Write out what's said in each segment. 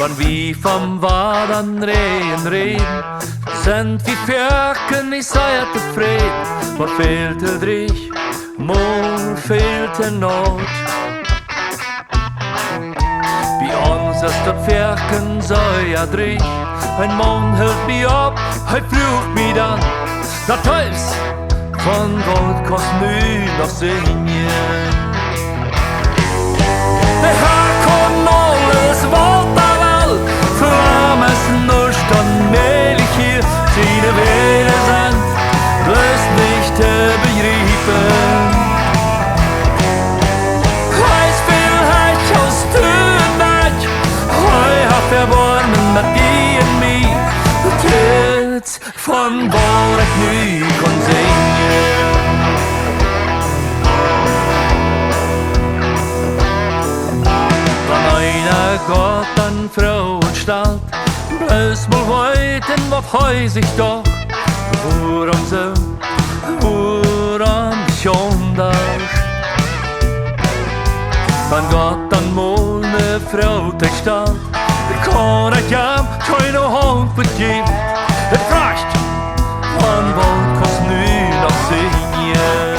Wann wie vom Wadern reden, sind wie Ferken, ich sei zufrieden. Wat fehlte Drich, Mol fehlte Not. Bei uns ist das Ferken so ja Drich, ein Mann hält mich ab, er flucht mich dann. Das heißt, von Gott kannst du noch singen. Der Herr kann alles, was er will, für armes Nust und mehlig hier. Seine Wege sind bloß nicht zu begreifen. Heiß will Heich aus Tönberg, heu hat verborgen mit dir und mir. Jetzt von wo ich nu kann singen. Gott an Frauenstall, bloß mal weiten, was heus ich doch. Woran so, woran schon das? Wenn Gott an mal ne Frau dich stellt, kann ich ja keine Hand begeben. Es fragt, wann wollt kannst nu noch singen?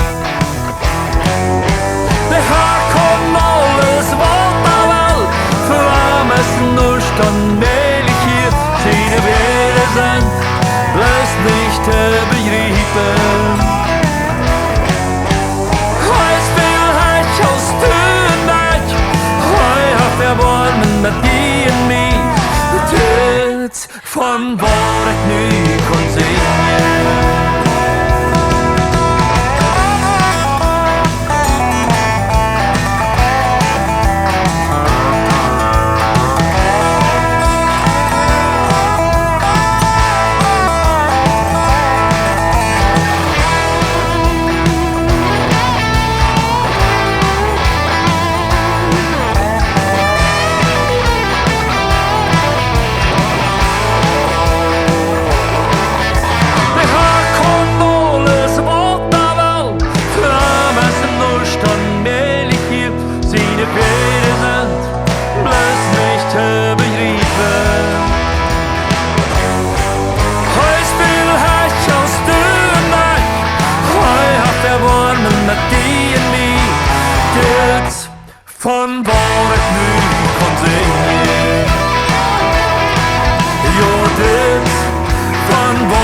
Der Herr kann alles, was er will, für armes Nust und mehlig hier. Seine Wege sind bloß nicht zu begreifen. Heiß will Heich aus Tönberg, heu hat verborgen mit dir und mir. Jetzt von wo ich nu kann singen. Von wo ich nu kann singen. Jo, dit, von wo